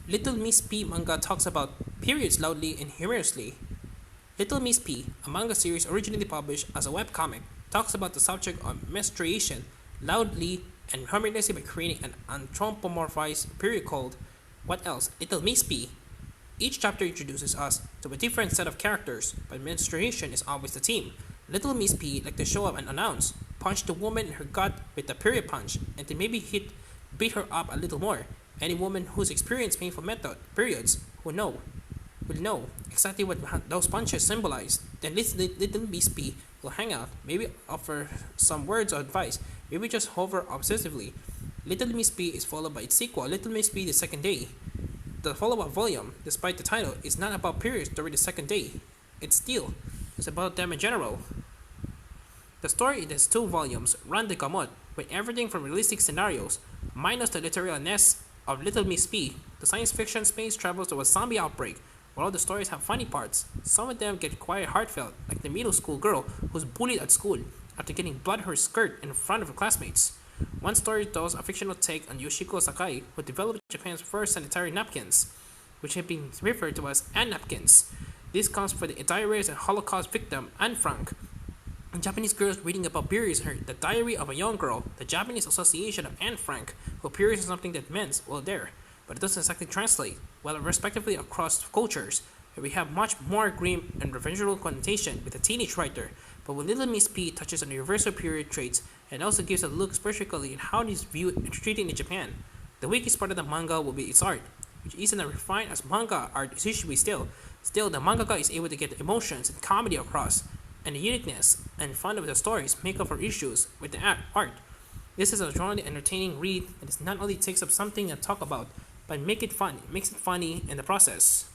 Little Miss P manga talks about periods loudly and humorously. Little Miss P, a manga series originally published as a webcomic, talks about the subject of menstruation loudly and humorously by creating an anthropomorphized period called What Else? Little Miss P. Each chapter introduces us to a different set of characters, but menstruation is always the theme. Little Miss P like to show up and announce, punch the woman in her gut with a period punch, and then maybe beat her up a little more. Any woman who's experienced painful method periods will know exactly what those punches symbolize. Then little Miss P will hang out, maybe offer some words of advice, maybe just hover obsessively. Little Miss P is followed by its sequel, Little Miss P the Second Day. The follow-up volume, despite the title, is not about periods during the second day. It's about them in general. The story in these two volumes run the gamut with everything from realistic scenarios, minus the literalness of Little Miss P, to science fiction space travels to a zombie outbreak. While all the stories have funny parts, some of them get quite heartfelt, like the middle school girl who's bullied at school after getting blood on her skirt in front of her classmates. One story tells a fictional take on Yoshiko Sakai, who developed Japan's first sanitary napkins, which have been referred to as Anne napkins. This comes from the diaries of Holocaust victim Anne Frank. A Japanese girls reading about periods in the diary of a young girl, the Japanese Association of Anne Frank, who periods is something that meant well there, but it doesn't exactly translate well respectively across cultures. We have much more grim and revengeful connotation with a teenage writer, but with Little Miss P touches on universal period traits and also gives a look specifically at how it is viewed and treated in Japan. The weakest part of the manga will be its art, which isn't as refined as manga art is usually still. Still, the mangaka is able to get the emotions and comedy across, and the uniqueness and fun of the stories make up for issues with the art. This is a strongly entertaining read that not only takes up something to talk about, but makes it funny in the process.